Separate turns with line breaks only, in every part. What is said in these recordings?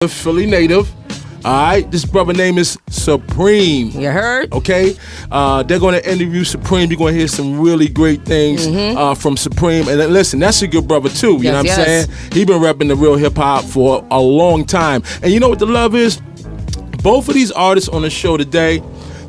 Philly native. All right, this brother name is Supreme.
You heard?
Okay, they're going to interview Supreme. You're going to hear some really great things from Supreme. And listen, that's a good brother too. You know what I'm saying? He been repping the real hip hop for a long time. And you know what the love is? Both of these artists on the show today,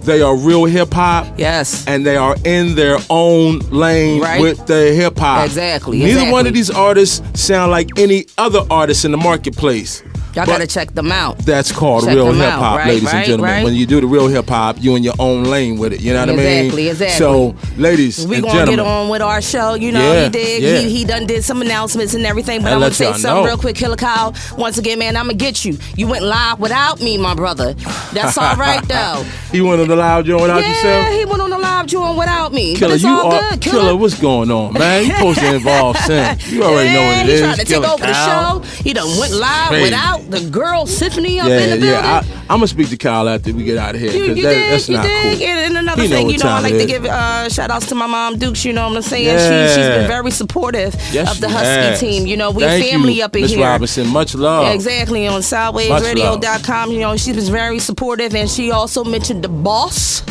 they are real hip hop.
Yes.
And they are in their own lane with the hip hop.
Exactly.
Neither one of these artists sound like any other artist in the marketplace.
Y'all gotta check them out.
That's called real hip hop, ladies and gentlemen. When you do the real hip hop, you in your own lane with it. You know what I mean?
Exactly.
So, ladies and gentlemen,
we gonna get on with our show. You know, he done did some announcements and everything. But I'm gonna say something real quick, Killer Kyle. Once again, man, I'm gonna get you. You went live without me, my brother. That's all right though.
He went on the live joint without yourself?
Yeah, he went on the live joint without me.
Killer,
but it's all good.
Killer, what's going on, man? You supposed to involve Sim. You already know what it is.
He tried to take over the show. He done went live without the girl Tiffany up in the building.
I'm gonna speak to Kyle after we get out of here because that's not cool.
And another thing, you know, I like to give shout outs to my mom Dukes. You know what I'm saying? She's been very supportive of the Husky team. You know, we family up in
Ms.
here.
Robinson, much love.
Exactly, on SidewaysRadio.com. You know, she's been very supportive, and she also mentioned the boss.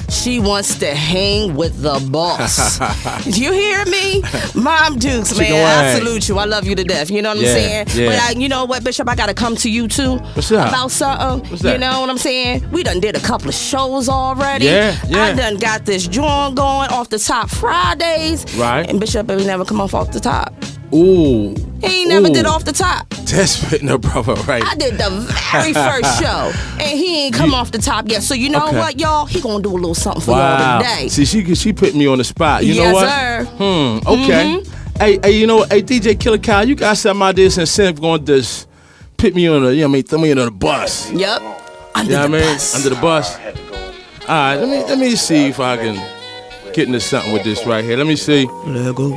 She wants to hang with the boss. You hear me? Mom Dukes, man, I salute you. I love you to death. You know what I'm saying?
Yeah.
But you know what, Bishop? I got to come to you, too.
What's up?
About something.
What's that?
You know what I'm saying? We done did a couple of shows already.
Yeah.
I done got this joint going off the top Fridays.
Right.
And Bishop ain't never come off the top.
Ooh.
He ain't never did off the top.
That's fitting her brother right.
I did the very first show, and he ain't come off the top yet. So you know what, y'all? He gonna do a little something for y'all today.
See, she put me on the spot. You know what?
Yes, sir.
Okay. Hey, you know, DJ Killer Kyle, you got something out there since Sim going to just put me on the, throw me under the bus.
Yep.
Under the bus. All right, let me see if I can get into something with this right here. Let me see.
Let go.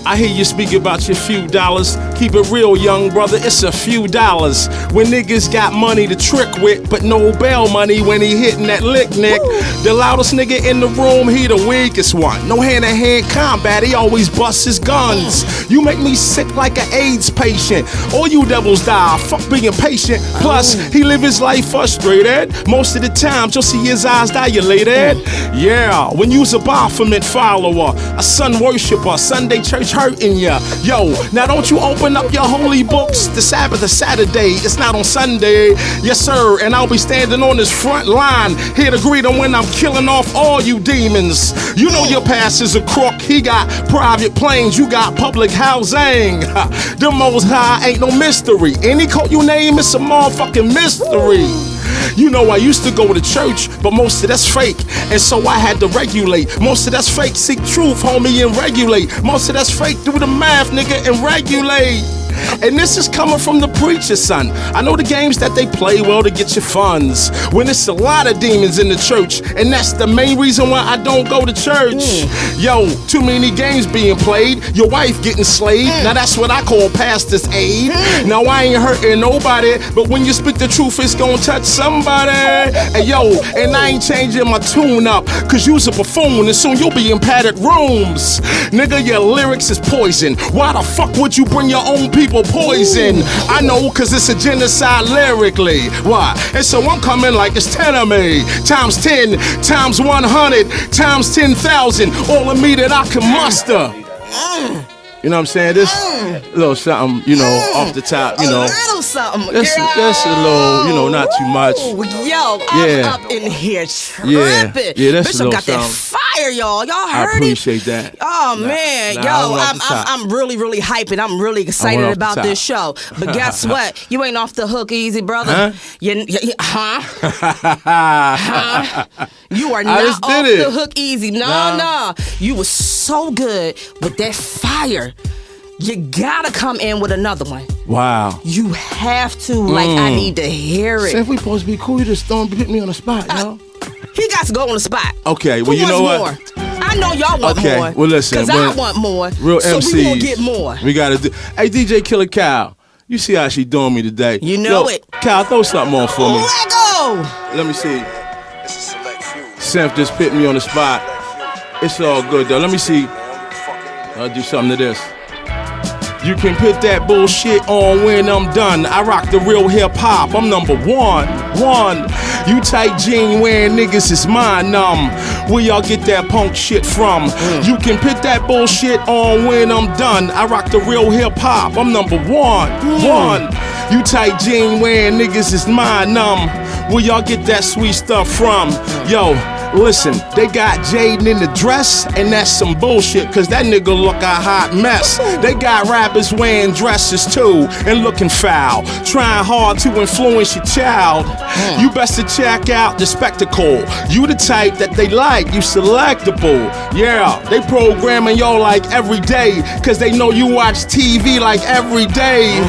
I hear you speak about your few dollars. Keep it real, young brother, it's a few dollars. When niggas got money to trick with, but no bail money when he hitting that lick, Nick. The loudest nigga in the room, he the weakest one. No hand-to-hand combat, he always busts his guns. You make me sick like an AIDS patient. All you devils die, fuck being patient. Plus, he live his life frustrated. Most of the time, you'll see his eyes dilated. Yeah, when you's a Baphomet follower, a sun worshiper, Sunday church hurting ya. Yo, now don't you open up your holy books. The Sabbath is Saturday, it's not on Sunday. Yes, sir, and I'll be standing on this front line, here to greet him when I'm killing off all you demons. You know your past is a crook. He got private planes, you got public housing. The Most High ain't no mystery. Any cult you name, it's a motherfucking mystery. You know, I used to go to church, but most of that's fake, and so I had to regulate. Most of that's fake, seek truth, homie, and regulate. Most of that's fake, do the math, nigga, and regulate. And this is coming from the preacher, son. I know the games that they play well to get your funds. When it's a lot of demons in the church, and that's the main reason why I don't go to church. Yo, too many games being played, your wife getting slayed. Now that's what I call pastor's aid. Now I ain't hurting nobody, but when you spit the truth, it's gonna touch somebody. And yo, and I ain't changing my tune up, cause you's a buffoon, and soon you'll be in padded rooms. Nigga, your lyrics is poison. Why the fuck would you bring your own people poison? I know, cause it's a genocide lyrically. Why? And so I'm coming like it's 10 of me. Times 10, times 100, times 10,000. All of me that I can muster. You know what I'm saying? This little something, you know, off the top, you know.
A little something,
that's a little, you know, not too much.
Yo, I'm up in here tripping.
Yeah, that's
Bishop
a little
got
something.
That fire, y'all. Y'all heard
I appreciate that.
Oh, man. Yo, I'm really hyping. I'm really excited about this show. But guess what? You ain't off the hook easy, brother. You are not off the hook easy. No. You was so good with that fire. You gotta come in with another one.
Wow.
You have to. Like, I need to hear it.
So if we supposed to be cool, you just don't put me on the spot, yo.
He got to go on the spot.
Okay, well, you know what?
More? I know y'all want more.
Okay, well, listen.
Because I want more.
Real
so
MCs.
we gonna get more.
We gotta do. Hey, DJ Killer Kyle, you see how she doing me today?
You know it.
Kyle, throw something on for me.
Let go.
Let me see. Sam just put me on the spot. It's all good, though. Let me see. I'll do something to this. You can put that bullshit on when I'm done. I rock the real hip hop. I'm number one. You tight jean wearing niggas is mind numb. Where y'all get that punk shit from? You can put that bullshit on when I'm done. I rock the real hip hop. I'm number one. You tight jean wearing niggas is mind numb. Where y'all get that sweet stuff from? Yo, listen, they got Jaden in the dress, and that's some bullshit, cause that nigga look a hot mess. They got rappers wearing dresses too, and looking foul, trying hard to influence your child. You best to check out the spectacle. You the type that they like, you selectable. Yeah, they programming y'all like every day, cause they know you watch TV like every day.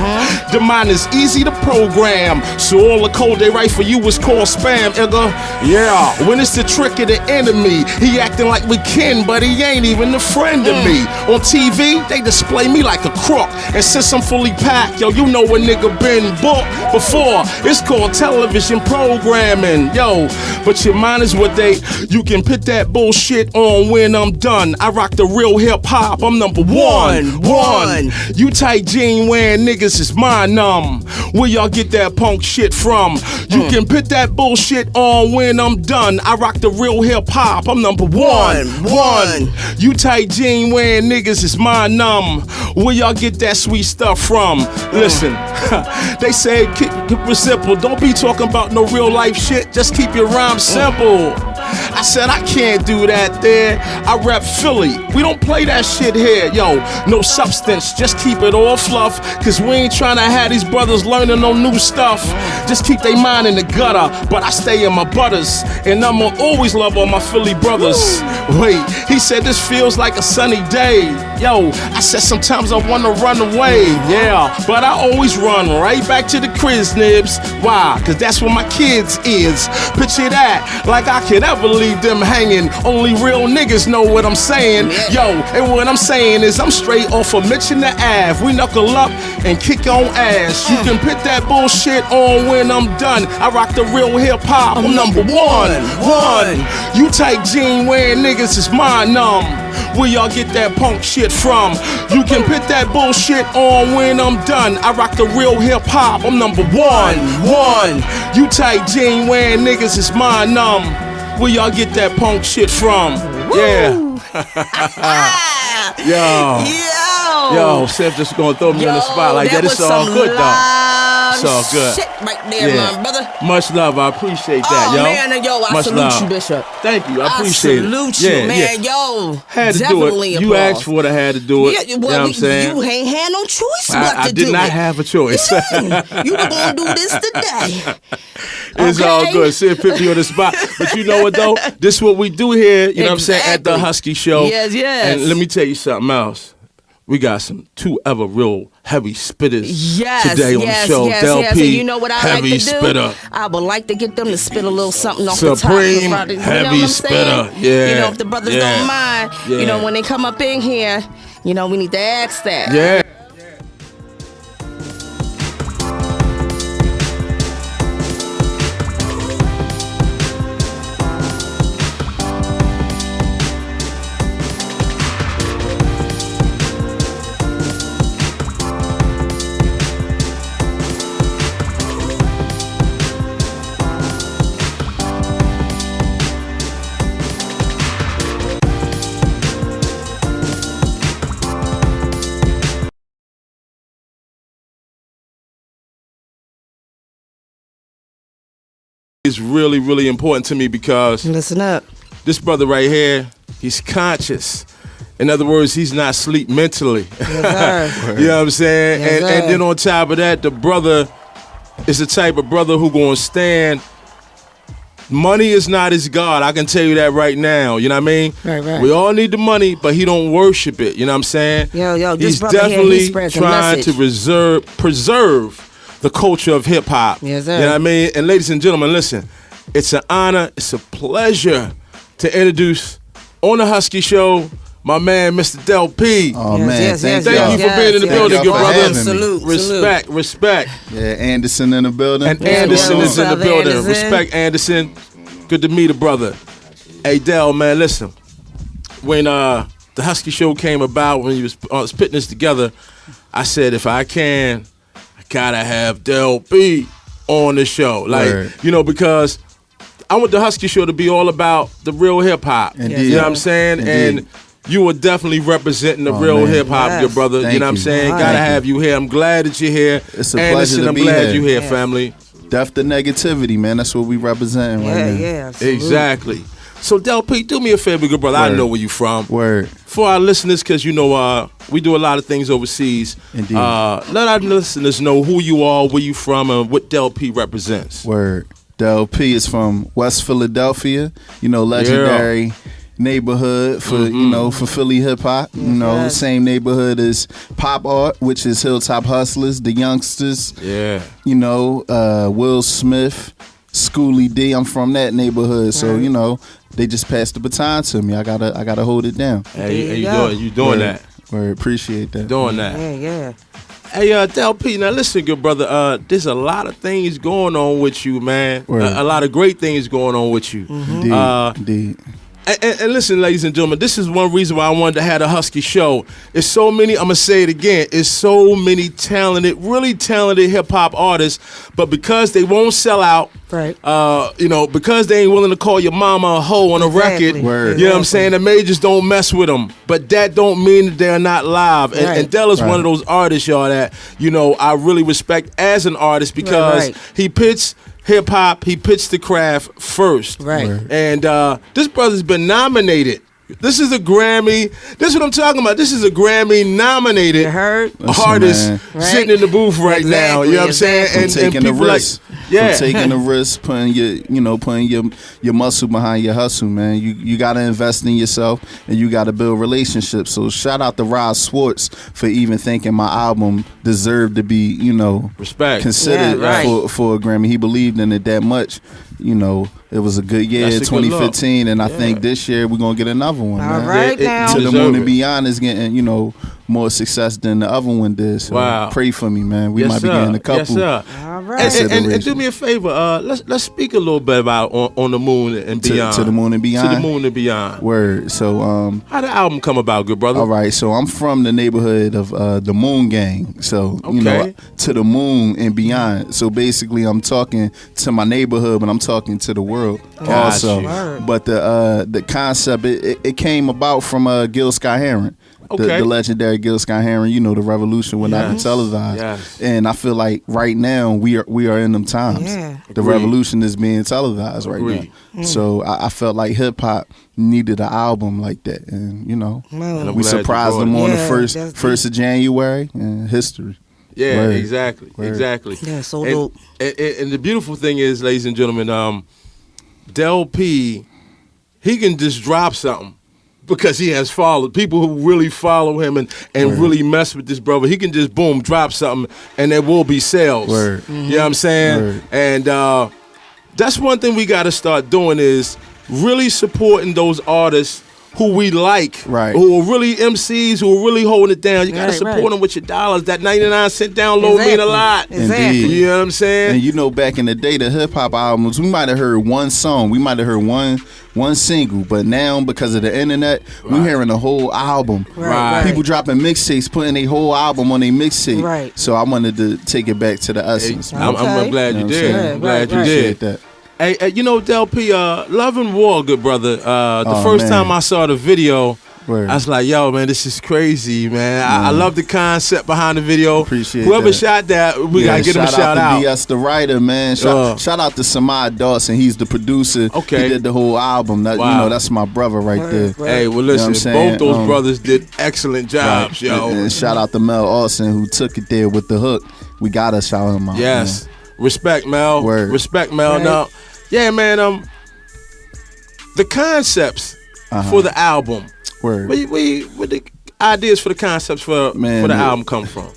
The mind is easy to program, so all the code they write for you is called spam, nigga. Yeah, when it's the trick of the enemy, he acting like we kin, but he ain't even a friend of me. On TV, they display me like a crook, and since I'm fully packed, yo, you know a nigga been booked before. It's called television programming, yo. But your mind is what they. You can put that bullshit on when I'm done. I rock the real hip hop. I'm number one. You tight jean wearing niggas is mind numb. Where y'all get that punk shit from? You can put that bullshit on when I'm done. I rock the real hip hop. I'm number one. You tight jean wearing niggas is mind numb. Where y'all get that sweet stuff from? Listen, they say keep it simple. Don't be talking about no real life shit. Just keep your rhyme simple. I said I can't do that there. I rap Philly. We don't play that shit here. Yo, no substance. Just keep it all fluff. Cause we ain't trying to have these brothers learning no new stuff. Just keep they mind in the gutter. But I stay in my butters. And I'ma always love all my Philly brothers. Wait, he said this feels like a sunny day. Yo, I said sometimes I wanna run away. Yeah, but I always run right back to the cribs, nibs. Why? Cause that's where my kids is. Picture that, like I could ever leave them hanging. Only real niggas know what I'm saying. Yo, and what I'm saying is I'm straight off of Mitch and the Ave. We knuckle up and kick on ass. You can put that bullshit on when I'm done. I rock the real hip hop. I'm number one. You tight jean wearing niggas is mind numb. Where y'all get that punk shit from? You can put that bullshit on when I'm done. I rock the real hip hop. I'm number one. You tight jean wearing niggas is mind numb. Where y'all get that punk shit from? Yeah. Yo, Seth just gonna throw me on the spot like that. It's all good, though. It's all good.
Shit right there, my brother.
Much love. I appreciate that, yo.
Man, I
Much
salute
love.
you, Bishop.
Thank you. I appreciate it.
I salute you, man. Yo,
had to
definitely
do it. You asked for it. I had to do it.
Yeah, well,
you know what I'm saying?
You ain't had no choice but to do it.
I did not have a choice.
You were gonna do this today.
It's all good. Sid put me on the spot. But you know what, though? This is what we do here, you know what I'm saying, at the Husky Show.
Yes.
And let me tell you something else. We got two ever real heavy spitters today on the show. Dell
And you know what I
heavy
like to do?
spitter.
I would like to get them to spit a little something off
Supreme
the top. You
heavy
know what I'm
spitter.
saying?
Yeah.
You know, if the brothers don't mind, you know, when they come up in here, you know, we need to ask that.
Yeah. Is really, really important to me because
listen up.
This brother right here, he's conscious. In other words, he's not asleep mentally.
Yes,
you know what I'm saying?
Yes,
and then on top of that, the brother is the type of brother who gonna stand. Money is not his God. I can tell you that right now. You know what I mean?
Right.
We all need the money, but he don't worship it. You know what I'm saying?
Yo, this
he's
brother
definitely
here, he
trying to preserve the culture of hip hop.
Yes, sir.
You know what I mean? And ladies and gentlemen, listen, it's an honor, it's a pleasure to introduce on the Husky Show my man, Mr. Dell P.
Oh, man.
Thank you for being in the building, good brother.
Salute.
Respect.
Yeah, Anderson in the building.
And Anderson is in the building.
Anderson.
Respect, Anderson. Good to meet a brother. Hey, Dell, man, listen. When the Husky Show came about, when he was putting this together, I said, if I can, I gotta have Dell P on the show. Like, because I want the Husky show to be all about the real hip hop. You know what I'm saying?
Indeed.
And you were definitely representing the real hip hop, good brother.
Thank
you know what I'm saying? Gotta have you here. I'm glad that you're here.
It's a pleasure to be here.
I'm glad you're here, family.
Death to negativity, man. That's what we representing right now.
Yeah,
exactly. So, Del P, do me a favor, good brother. I know where you from.
Word.
For our listeners, because we do a lot of things overseas.
Indeed.
Let our listeners know who you are, where you from, and what Del P represents.
Word. Del P is from West Philadelphia. Legendary neighborhood for for Philly hip hop. Same neighborhood as Pop Art, which is Hilltop Hustlers, the Youngsters.
Yeah.
Will Smith, Schoolie D. I'm from that neighborhood, so they just passed the baton to me. I gotta hold it down.
Hey, you doing that?
Word, appreciate that.
Doing that.
Yeah.
Hey, Del P, now listen, good brother. There's a lot of things going on with you, man. A lot of great things going on with you.
Indeed.
And listen, ladies and gentlemen, this is one reason why I wanted to have a Husky show. It's so many, I'm going to say it again, it's so many really talented hip-hop artists, but because they won't sell out,
right?
Because they ain't willing to call your mama a hoe on a record,
Word.
you know what I'm saying? The majors don't mess with them, but that don't mean that they're not live. And Dell is one of those artists, y'all, that, I really respect as an artist because he pitched hip-hop, he pitched the craft first.
Right.
And this brother's been nominated. This is a Grammy. This is what I'm talking about. This is a Grammy-nominated artist sitting in the booth right now. You know what I'm saying?
And taking the risk.
From
taking the risk, putting your muscle behind your hustle, man. You gotta invest in yourself and you gotta build relationships. So shout out to Rod Swartz for even thinking my album deserved to be,
respect
considered for a Grammy. He believed in it that much. It was a good year, 2015, and I think this year we're gonna get another one.
All
man.
right, now.
To the Moon and Beyond is getting, more success than the other one did. So pray for me, man. We might be getting a couple.
Yes, sir.
All right.
And do me a favor. Let's speak a little bit about on the Moon and Beyond.
To the Moon and Beyond.
To the Moon and Beyond.
Word. So
how the album come about, good brother?
All right. So I'm from the neighborhood of the Moon Gang. So to the moon and beyond. So basically, I'm talking to my neighborhood, but I'm talking to the world also. But the concept it came about from Gil Scott-Heron. The legendary Gil Scott-Heron, the revolution will not be televised.
Yes.
And I feel like right now we are in them times.
Yeah.
The revolution is being televised right now. So I felt like hip hop needed an album like that. And we surprised them on the first of January and history.
Yeah, exactly.
Yeah, so dope.
And the beautiful thing is, ladies and gentlemen, Del P, he can just drop something. Because he has followed people who really follow him and really mess with this brother. He can just boom, drop something, and there will be sales.
Mm-hmm.
You know what I'm saying? And that's one thing we got to start doing is really supporting those artists who we like, who are really MCs, who are really holding it down. You got to support them with your dollars. That 99-cent download mean a lot.
Exactly.
You know what I'm saying?
And back in the day, the hip-hop albums, we might have heard one song. We might have heard one single. But now, because of the internet, we're hearing a whole album. People dropping mixtapes, putting a whole album on a mixtape.
Right.
So I wanted to take it back to the essence.
I'm glad you did. I'm glad you did.
That.
Hey, Del P, Love and War, good brother. The first time I saw the video, I was like, yo, man, this is crazy, man. I love the concept behind the video.
Appreciate
whoever
that.
shot that, we got to give him a shout out.
Shout out to the writer, man. Shout out to Samad Dawson. He's the producer.
Okay.
He did the whole album. That's my brother right there.
Hey, well, listen, both those brothers did excellent jobs, yo.
And shout out to Mel Austin, who took it there with the hook. We got to shout him out.
Yes.
Man.
Respect, Mel. Respect, Mel. Now, yeah, man, the concepts for the album. Where the ideas for the concepts for the album come from?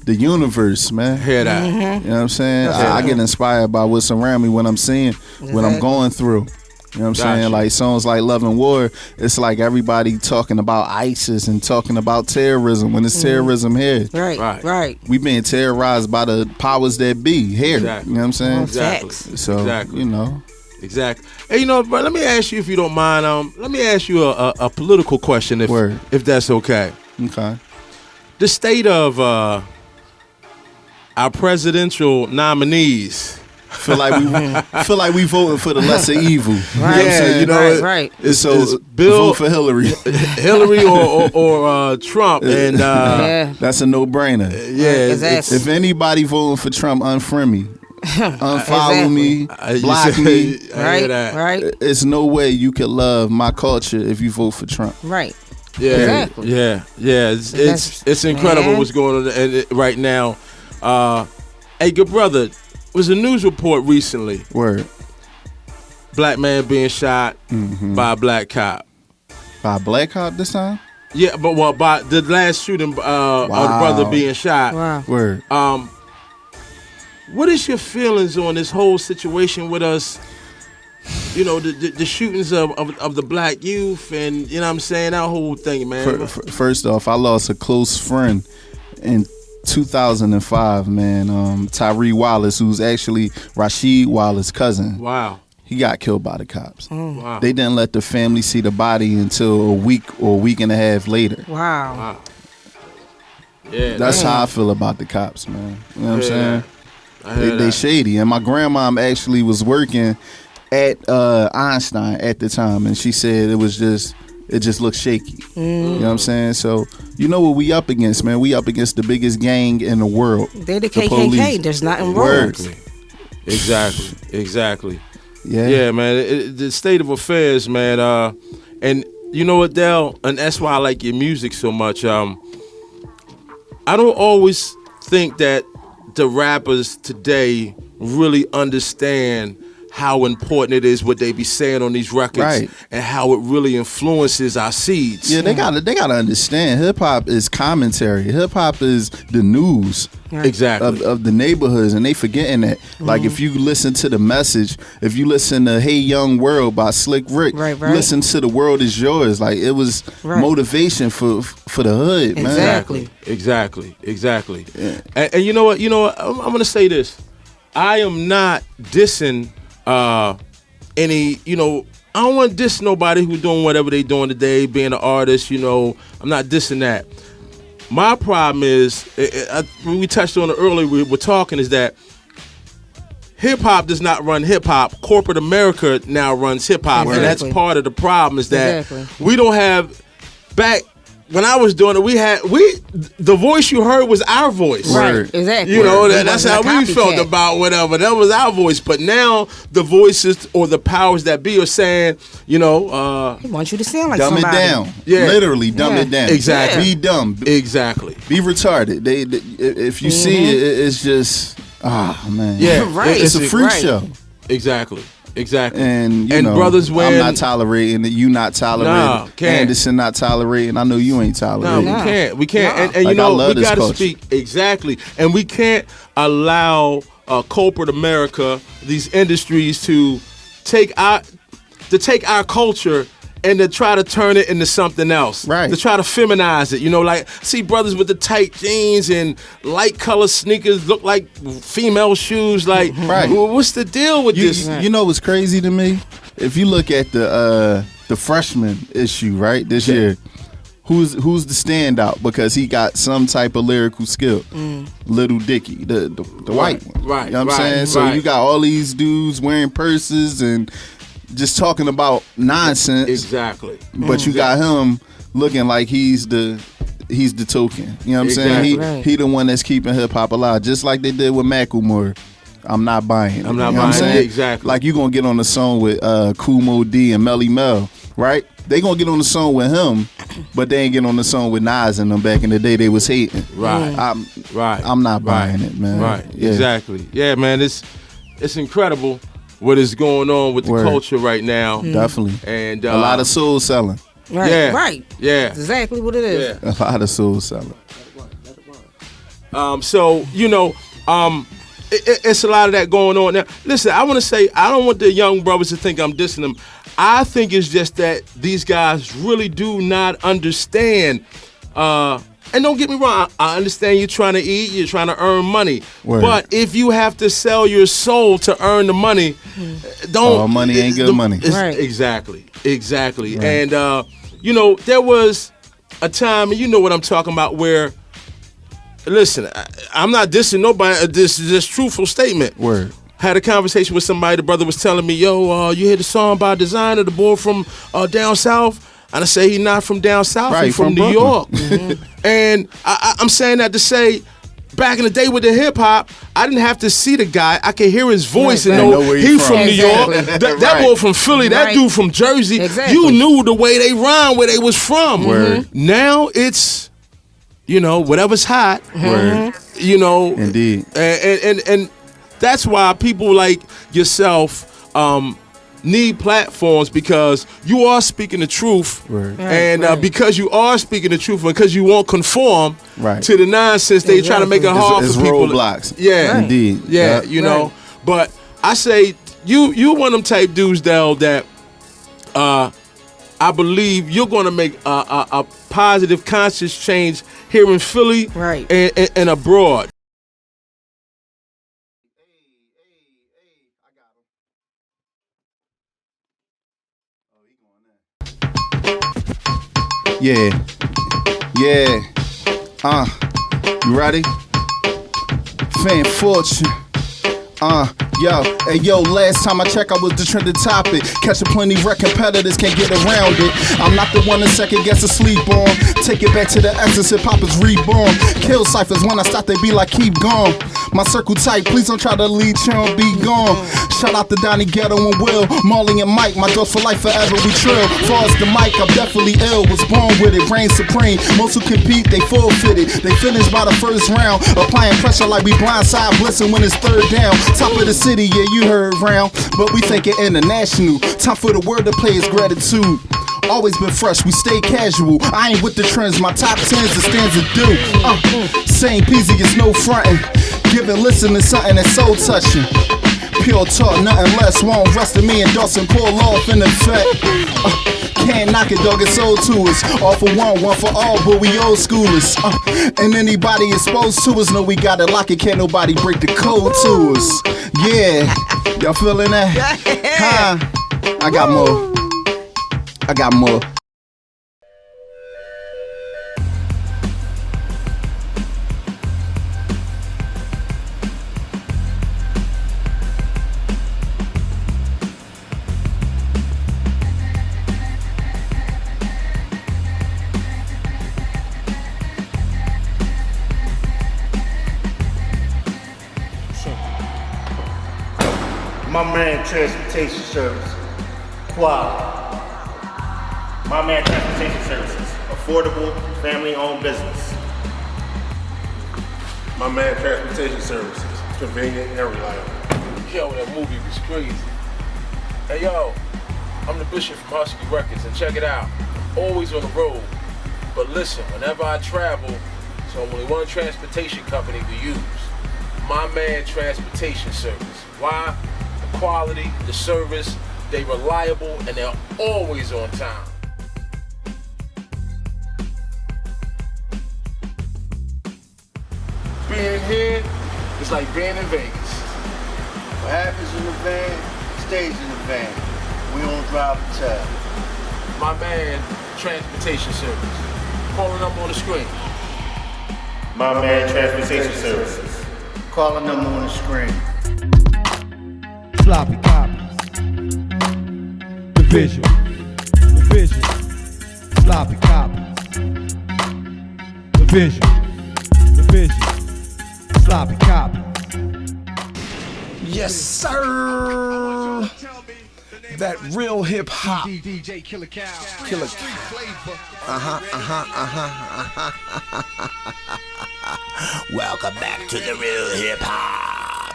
The universe, man.
Hear that.
You know what I'm saying? I get inspired by what's around me when I'm seeing, what I'm going through. You know what I'm saying? Like songs like Love and War, it's like everybody talking about ISIS and talking about terrorism when it's terrorism here.
Right.
We being terrorized by the powers that be here.
Exactly.
You know what I'm saying?
Exactly.
So,
Exactly. Hey, bro, let me ask you, if you don't mind, let me ask you a political question if that's okay.
Okay.
the state of our presidential nominees.
Feel like we voting for the lesser evil.
Right.
You know what I'm saying? You know,
right.
It's
Bill
vote for Hillary.
Hillary or Trump, and
that's a no-brainer.
Yeah,
exactly.
If anybody voting for Trump, unfriend me, unfollow me, block me.
Right.
It's no way you could love my culture if you vote for Trump.
Right.
Yeah,
exactly.
yeah. It's incredible what's going on right now. Hey, good brother, was a news report recently.
Word.
Black man being shot by a black cop.
By a black cop this time?
Yeah, but by the last shooting, of the brother being shot.
Wow.
Word.
What is your feelings on this whole situation with us? You know, the shootings of the black youth, and you know what I'm saying, that whole thing, man.
First off, I lost a close friend in 2005, man. Tyree Wallace, who's actually Rasheed Wallace's cousin.
Wow.
He got killed by the cops.
Wow.
They didn't let the family see the body until a week or a week and a half later.
Wow.
Yeah.
That's how I feel about the cops, man. You know what I'm saying? They shady. And my grandmom actually was working at Einstein at the time, and she said it just looked shaky. You know what I'm saying? So you know what we up against, man? We up against the biggest gang in the world.
They the KKK. Police. There's nothing wrong.
Exactly.
Yeah,
man. The state of affairs, man. And you know what, Dell? And that's why I like your music so much. I don't always think that the rappers today really understand how important it is what they be saying on these records, and how it really influences our seeds.
Yeah, they gotta understand. Hip hop is commentary. Hip hop is the news,
exactly,
of the neighborhoods, and they forgetting that. Like if you listen to The Message, if you listen to Hey Young World by Slick Rick, listen to The World Is Yours. Like it was motivation for the hood, man.
Exactly.
Yeah.
And you know what? I'm gonna say this. I am not dissing any, I don't want to diss nobody who's doing whatever they doing today, being an artist, I'm not dissing that. My problem is, we touched on it earlier, we were talking, is that hip-hop does not run hip-hop. Corporate America now runs hip-hop, and that's part of the problem, is that we don't have, back when I was doing it, the voice you heard was our voice.
Right, exactly.
That's how we felt about whatever. That was our voice. But now the voices or the powers that be are saying,
he wants you to sound like
dumb
somebody.
It down. Yeah. Literally dumb it down.
Exactly.
Be dumb.
Exactly.
Be retarded. If you see it, it's just, man.
Yeah.
It's a freak show.
Exactly.
And
brothers, when
I'm not tolerating it, you not tolerating it, Anderson not tolerating. I know you ain't tolerating.
No, we can't. And we gotta speak exactly. And we can't allow corporate America, these industries, to take our culture and to try to turn it into something else.
Right.
To try to feminize it. Like, see brothers with the tight jeans and light color sneakers look like female shoes. Like, what's the deal with this?
You know what's crazy to me? If you look at the freshman issue, right, this year, who's the standout because he got some type of lyrical skill? Little Dicky, the white one.
Right.
You know what I'm saying? So you got all these dudes wearing purses and just talking about nonsense.
Exactly.
But you got him looking like he's the token. You know what I'm saying? He the one that's keeping hip hop alive, just like they did with Macklemore. I'm not buying it.
I'm not buying it. Exactly.
Like you gonna get on the song with Kumo D and Melly Mel, right? They gonna get on the song with him, but they ain't get on the song with Nas and them back in the day. They was hating.
Right.
I'm not buying it, man.
Right. Yeah. Exactly. Yeah, man. It's incredible what is going on with the culture right now.
Definitely.
And
a lot of soul selling.
Right.
Yeah.
Right.
Yeah.
That's exactly what it is.
Yeah. A lot of soul selling.
So, it's a lot of that going on. Now, listen, I want to say, I don't want the young brothers to think I'm dissing them. I think it's just that these guys really do not understand. And don't get me wrong, I understand you're trying to eat, you're trying to earn money. But if you have to sell your soul to earn the money, don't.
All money ain't good money.
Exactly.
Right.
And, there was a time, and you know what I'm talking about, where listen, I'm not dissing nobody. This truthful statement.
Word.
Had a conversation with somebody. The brother was telling me, "Yo, you hear the song by Designer, the boy from down south?" And I say he not from down south.
Right,
he from New
Brooklyn.
York. And I'm saying that to say, back in the day with the hip hop, I didn't have to see the guy. I could hear his voice and know
where
he from New
Exactly.
York. That boy from Philly. That dude from Jersey.
Exactly.
You knew the way they rhyme, where they was from.
Word.
Now it's, whatever's hot.
Word. Indeed.
And that's why people like yourself need platforms, because you are speaking the truth.
Word.
And because you are speaking the truth, and because you won't conform
Right.
to the nonsense they try to make it hard
It's
for people.
roadblocks.
Yeah.
Right.
Indeed.
Yeah,
Yep.
But I say you one of them type dudes, Dell, that I believe you're going to make a positive, conscious change here in Philly,
Right.
and abroad.
Yeah. Yeah. You ready? Fan Fortune. Yo, last time I checked, I was the trending topic. Catching plenty rec competitors, can't get around it. I'm not the one to second guess or sleep on. Take it back to the essence, hip hop is reborn. Kill ciphers when I stop, they be like, keep gone. My circle tight, please don't try to lead, chill, be gone. Shout out to Donnie Ghetto and Will, Marley and Mike, my doors for life forever, we trill. Far as the mic, I'm definitely ill, was born with it, reign supreme. Most who compete, they forfeited. They finished by the first round, applying pressure like we blindside blissing when it's third down. Top of the city, yeah, you heard round, but we thinking international. Time for the word to play is gratitude. Always been fresh, we stay casual. I ain't with the trends, my top 10's the stands of do. Same peasy, it's no frontin'. Giving listening something that's so touching. Pure talk, nothing less. Won't rest in me and Dawson pull off in effect. Can't knock it, dog, it's old to us. All for one for all, but we old schoolers. And anybody exposed to us know we gotta lock it. Can't nobody break the code to us. Yeah, y'all feeling that? Huh? I got more. I got more.
My man Transportation Service, quality. My man Transportation Services, affordable, family-owned business.
My man Transportation Services, convenient and reliable.
Yo, that movie was crazy. Hey, yo, I'm the Bishop from Husky Records, and check it out. Always on the road. But listen, whenever I travel, there's only one transportation company to use. My man Transportation Service. Why? The quality, the service, they reliable, and they're always on time. Being here is like being in Vegas.
What happens in the van, stays in the van. We don't drive the tab.
My man, Transportation Service. Call the number on the screen.
My man Transportation Services. Call the number on the screen.
Sloppy copies. Division. Division. Sloppy copies. Division. Division. Sloppy copies.
Yes, sir. That real hip hop. Killer. Welcome back to the real hip hop.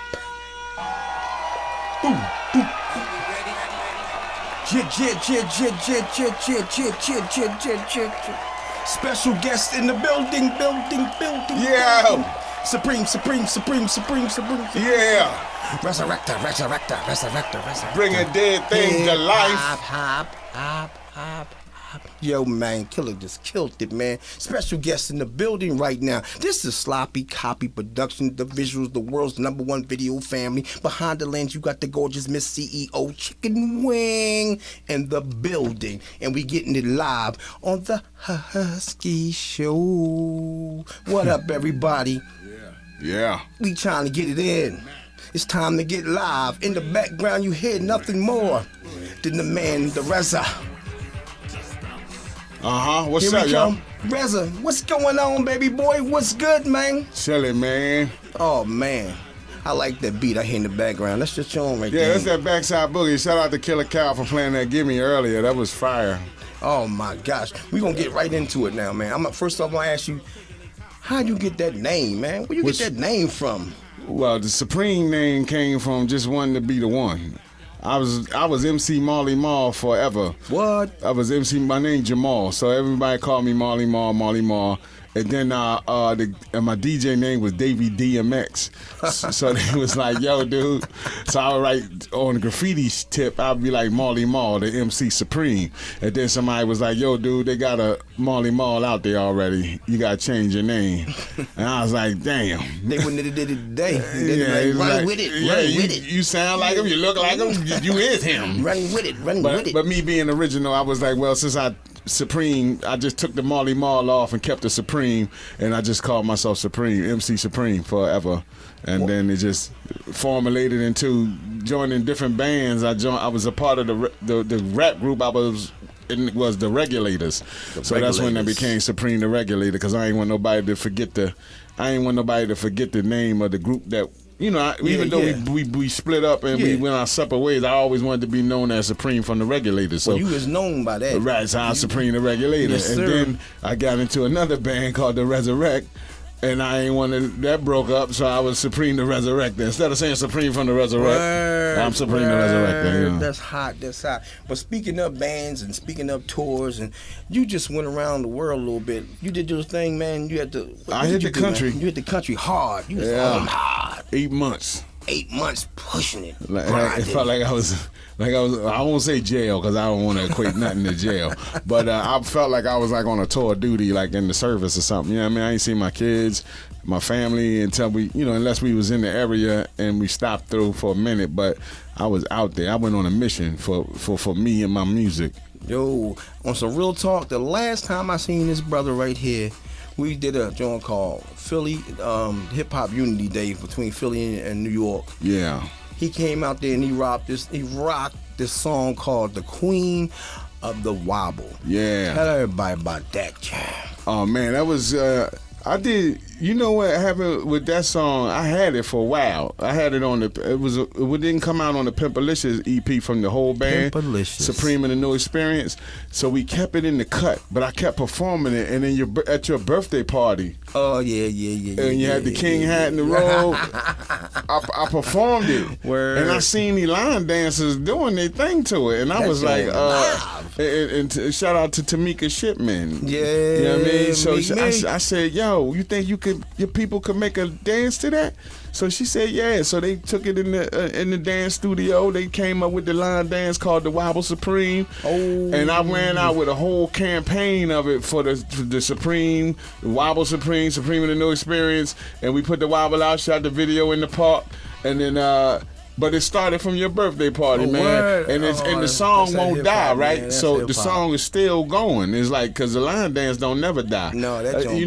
Special guest in the building.
Yeah.
Supreme.
Yeah.
Resurrector.
Bringing dead things to life.
Hop. Yo, man, Killer just killed it, man. Special guest in the building right now. This is Sloppy Copy Production, the visuals, the world's #1 video family. Behind the lens, you got the gorgeous Miss CEO Chicken Wing in the building. And we getting it live on the Husky Show. What up, everybody?
Yeah.
We trying to get it in. It's time to get live. In the background, you hear nothing more than the man, the Reza.
What's up, y'all?
Reza, what's going on, baby boy? What's good, man?
Chillin', man.
Oh, man. I like that beat I hear in the background. That's just your own right there.
Yeah, that's that backside boogie. Shout out to Killer Cow for playing that Gimme earlier. That was fire.
Oh, my gosh. We're going to get right into it now, man. First off, I'm going to ask you, how'd you get that name, man? Where you get that name from?
Well, the Supreme name came from just wanting to be the one. I was MC Marley Marl forever.
What?
I was MC. My name Jamal, so everybody called me Marley Marl, Marley Marl. And then my DJ name was Davey DMX. So they was like, yo, dude. So I would write on the graffiti tip, I'd be like Marley Marl, the MC Supreme. And then somebody was like, yo, dude, they got a Marley Marl out there already. You got to change your name. And I was like, damn.
They wouldn't have did it today.
Yeah,
run with it.
You sound like him. You look like him. You is him.
Run with it.
But me being original, I was like, well, since Supreme, I just took the Marley Marl off and kept the Supreme, and I just called myself Supreme, MC Supreme forever. And then it just formulated into joining different bands. I was a part of the rap group. It was the Regulators. That's when I became Supreme the Regulator, because I ain't want nobody to forget the name of the group that. You know, even though we split up and we went our separate ways, I always wanted to be known as Supreme from the Regulators. So
you was known by that.
Right, so I was Supreme the Regulator.
Yes,
and then I got into another band called The Resurrect, and I ain't wanted that broke up, so I was Supreme the Resurrector. Instead of saying Supreme from the Resurrect, I'm Supreme the Resurrector. You know.
That's hot. But speaking of bands and speaking of tours, and you just went around the world a little bit. You did your thing, man.
I hit the country.
You hit the country hard. You was on hard.
8 months.
8 months pushing it.
It felt like I was. I won't say jail because I don't want to equate nothing to jail, but I felt like I was like on a tour of duty, like in the service or something. You know what I mean? I ain't seen my kids, my family until unless we was in the area and we stopped through for a minute. But I was out there. I went on a mission for me and my music.
Yo, on some real talk, the last time I seen this brother right here, we did a joint called Philly Hip Hop Unity Day between Philly and New York.
Yeah.
He came out there and he rocked this song called The Queen of the Wobble.
Yeah.
Tell everybody about that, child.
Oh man, that was I did. You know what happened with that song? I had it for a while. I had it on it didn't come out on the Pimpalicious EP from the whole band.
Pimpalicious.
Supreme and the New Experience. So we kept it in the cut, but I kept performing it. And then at your birthday party.
Oh yeah.
And you had the king hat in the robe. I performed it.
Word.
And I seen the line dancers doing their thing to it, and I was like, and shout out to Tamika Shipman.
Yeah.
You know what I mean? So I said, yo, you think your people could make a dance to that? So she said, yeah. So they took it in the dance studio. They came up with the line dance called the Wobble Supreme.
Oh.
And I ran out with a whole campaign of it for the Supreme, the Wobble Supreme and the New Experience. And we put the Wobble out, shot the video in the park, and then but it started from your birthday party, man.
Word.
And the song won't die, right? So the song is still going. It's like, because the line dance don't never die.
No, that don't
you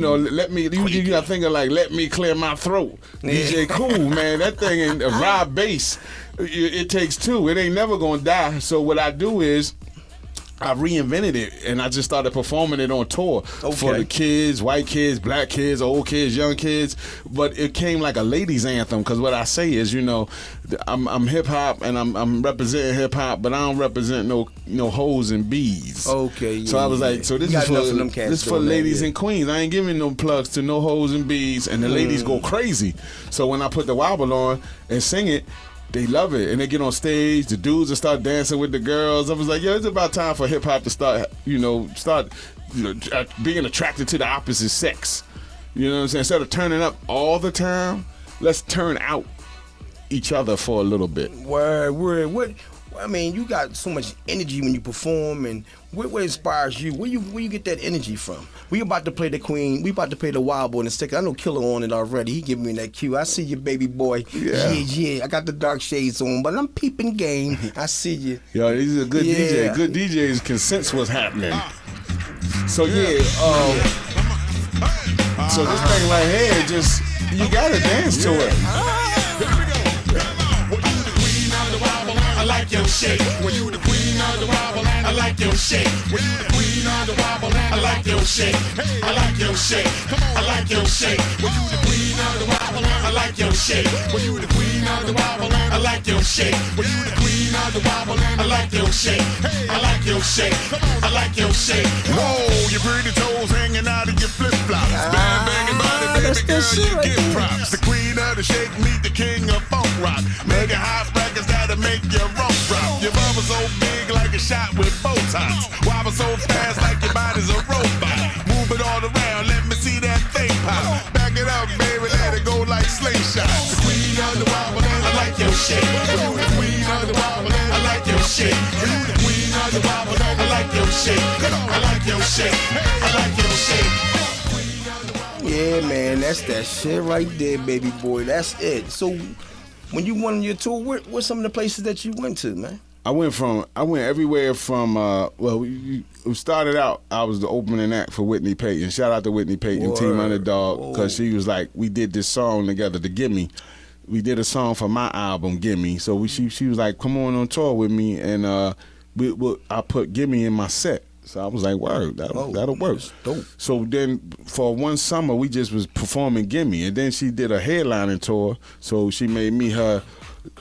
gotta think of like, let me clear my throat. DJ Cool, man, that thing in Rob bass, it takes two. It ain't never gonna die. So what I do is, I reinvented it, and I just started performing it on tour for the kids, white kids, black kids, old kids, young kids. But it came like a ladies' anthem, because what I say is, I'm hip hop and I'm representing hip hop, but I don't represent no hoes and bees.
Okay. Yeah,
so I was like, so this is for ladies
and
and queens. I ain't giving no plugs to no hoes and bees, and the ladies go crazy. So when I put the wobble on and sing it, they love it, and they get on stage. The dudes will start dancing with the girls. I was like, yo, it's about time for hip hop to start being attracted to the opposite sex. You know what I'm saying? Instead of turning up all the time, let's turn out each other for a little bit.
Word. What? I mean, you got so much energy when you perform, and what inspires you? Where you get that energy from? We about to play the Queen. We about to play the Wild Boy in a second. I know Killer on it already. He giving me that cue. I see you, baby boy. Yeah. I got the dark shades on, but I'm peeping game. I see you.
Yo, he's a good DJ. Good DJs can sense what's happening. So so this thing right here, just you gotta dance to it.
I like your shake. When you the queen of the wobble and I like your shake. When you the queen of the wobble and I like your shake. I like your shake. I like your shake. When you the queen of the wobble and I like your shake. When you the queen of the wobble and I like your shake. When you the queen of the wobble and I like your shake. I like your shake. I like your shake. Whoa, your pretty toes hanging out of your flip flops. Bang banging body, baby girl, you get props. The queen of the shake meet the king of funk rock. Making hot records that'll make your rump drop. Your bubble so big like a shot with Botox. Wobble so fast like your body's a robot. Move it all around, let me see that thing pop. Back it up, baby, let it go like slingshots. The queen of the wobble and I like your shake. You the queen of the wobble and I like your shake. You the queen of the wobble and I like your shake. I like your shake. I like your shake.
Yeah, man, that's that shit right there, baby boy. That's it. So, when you went on your tour, what's some of the places that you went to, man?
I went everywhere from. We started out. I was the opening act for Whitney Payton. Shout out to Whitney Payton, Team Underdog, because she was like, we did this song together, the Gimme. We did a song for my album, Gimme. So she was like, come on tour with me, and I put Gimme in my set. So I was like, word, that'll work.
Dope.
So then for one summer, we just was performing Gimme. And then she did a headlining tour. So she made me her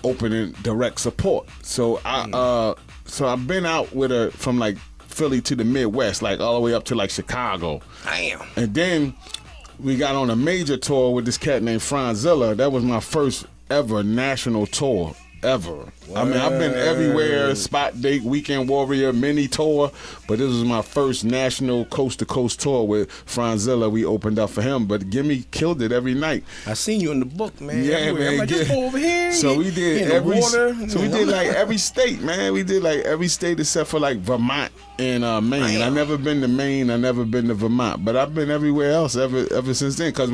opening direct support. So I've been out with her from like Philly to the Midwest, like all the way up to like Chicago.
Damn.
And then we got on a major tour with this cat named Franzilla. That was my first ever national tour. Ever. I mean, I've been everywhere, Spot Date, Weekend Warrior, mini tour, but this was my first national coast-to-coast tour with Franzilla. We opened up for him, but Gimme killed it every night.
I seen you in the book, man.
Yeah,
everywhere.
man.
I'm like, just go over here.
So we did
we
did like every state, man. We did like every state except for like Vermont and Maine. I've never been to Maine. I've never been to Vermont, but I've been everywhere else ever since then, because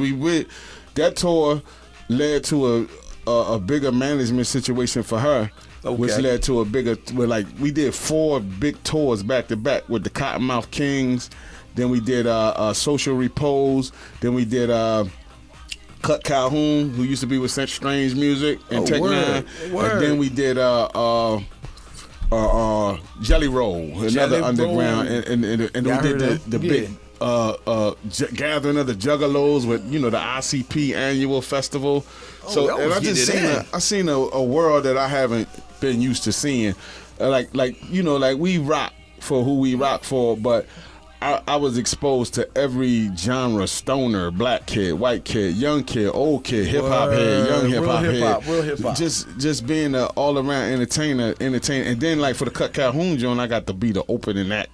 that tour led to a bigger management situation for her, which led to we did 4 big tours back to back with the Cottonmouth Kings. Then we did Social Repose. Then we did Cut Calhoun, who used to be with Such Strange Music and Tech Nine. And then we did Jelly Roll, another underground, and we did the big gathering of the Juggalos with the ICP annual festival. So and I seen a world that I haven't been used to seeing. Like we rock for who we rock for, but I was exposed to every genre: stoner, black kid, white kid, young kid, old kid, hip hop head, young hip hop head,
real hip hop.
Just being an all around entertainer. And then like for the Cut Calhoun joint, I got to be the opening act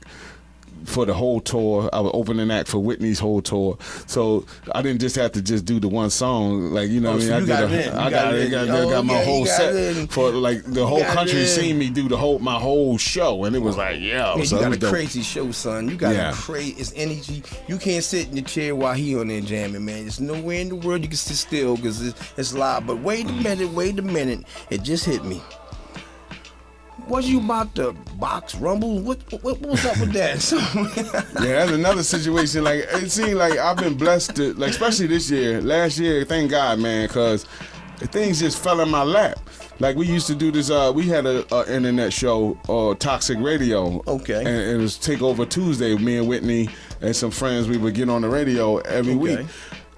for the whole tour. I was opening act for Whitney's whole tour, so I didn't just have to just do the one song. Like I mean, I got my whole set for like the whole country seen me do my whole show, and it was like
man, so you got a crazy show, son. You got a crazy, it's energy. You can't sit in the chair while he on there jamming, man. There's nowhere in the world you can sit still because it's live. But wait a minute, it just hit me. Was you about to box rumble? What was up with that?
Yeah, that's another situation. Like it seemed like I've been blessed to, like, especially this year. Last year, thank God, man, because things just fell in my lap. Like we used to do this. We had a internet show, Toxic Radio. Okay. And it was Takeover Tuesday. Me and Whitney and some friends, we would get on the radio every week.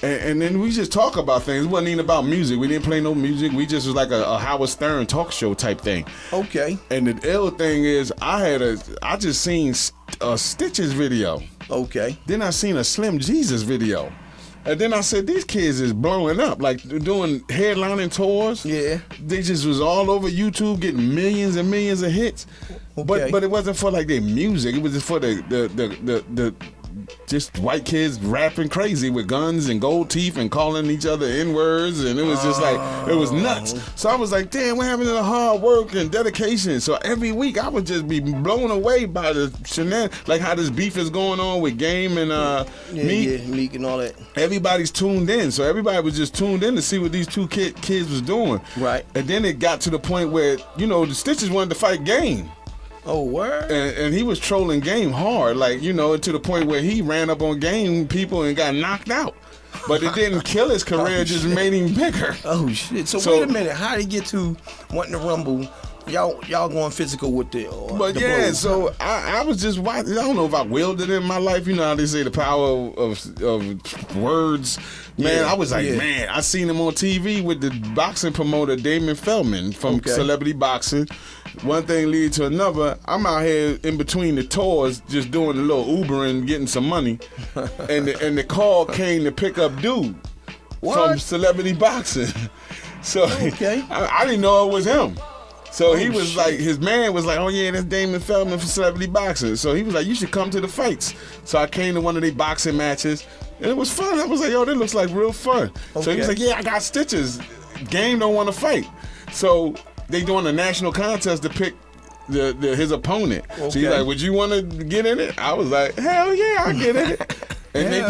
And then we just talk about things. It wasn't even about music. We didn't play no music. We just was like a Howard Stern talk show type thing. Okay. And the ill thing is, I just seen a Stitches video. Okay. Then I seen a Slim Jesus video. And then I said, these kids is blowing up, like doing headlining tours. Yeah. They just was all over YouTube getting millions and millions of hits. Okay. But it wasn't for like their music. It was just for the just white kids rapping crazy with guns and gold teeth and calling each other N-words, and it was just like, it was nuts. So I was like, damn, what happened to the hard work and dedication? So every week I would just be blown away by the shenanigans, like how this beef is going on with Game and Meek
and all that.
Everybody's tuned in, so everybody was just tuned in to see what these two kids was doing.
Right.
And then it got to the point where, you know, the Stitches wanted to fight Game.
Oh, word?
And he was trolling Game hard, like, you know, to the point where he ran up on Game people and got knocked out. But it didn't kill his career, just made him bigger.
Oh, shit. So wait a minute. How did he get to wanting to rumble? Y'all going physical with the
But
the
yeah,
blows,
so I was just watching. I don't know if I willed it in my life. You know how they say the power of words. Man, I was like, man, I seen him on TV with the boxing promoter Damon Feldman from Celebrity Boxing. One thing lead to another. I'm out here in between the tours, just doing a little Ubering, getting some money, and the call came to pick up dude from Celebrity Boxing. So I didn't know it was him. So he was like, his man was like, oh yeah, that's Damon Feldman for Celebrity Boxing. So he was like, you should come to the fights. So I came to one of their boxing matches, and it was fun. I was like, yo, this looks like real fun. So he was like, yeah, I got stitches. Game don't want to fight. So they doing a national contest to pick his opponent. So he's like, would you want to get in it? I was like, hell yeah, I'll get in it. And they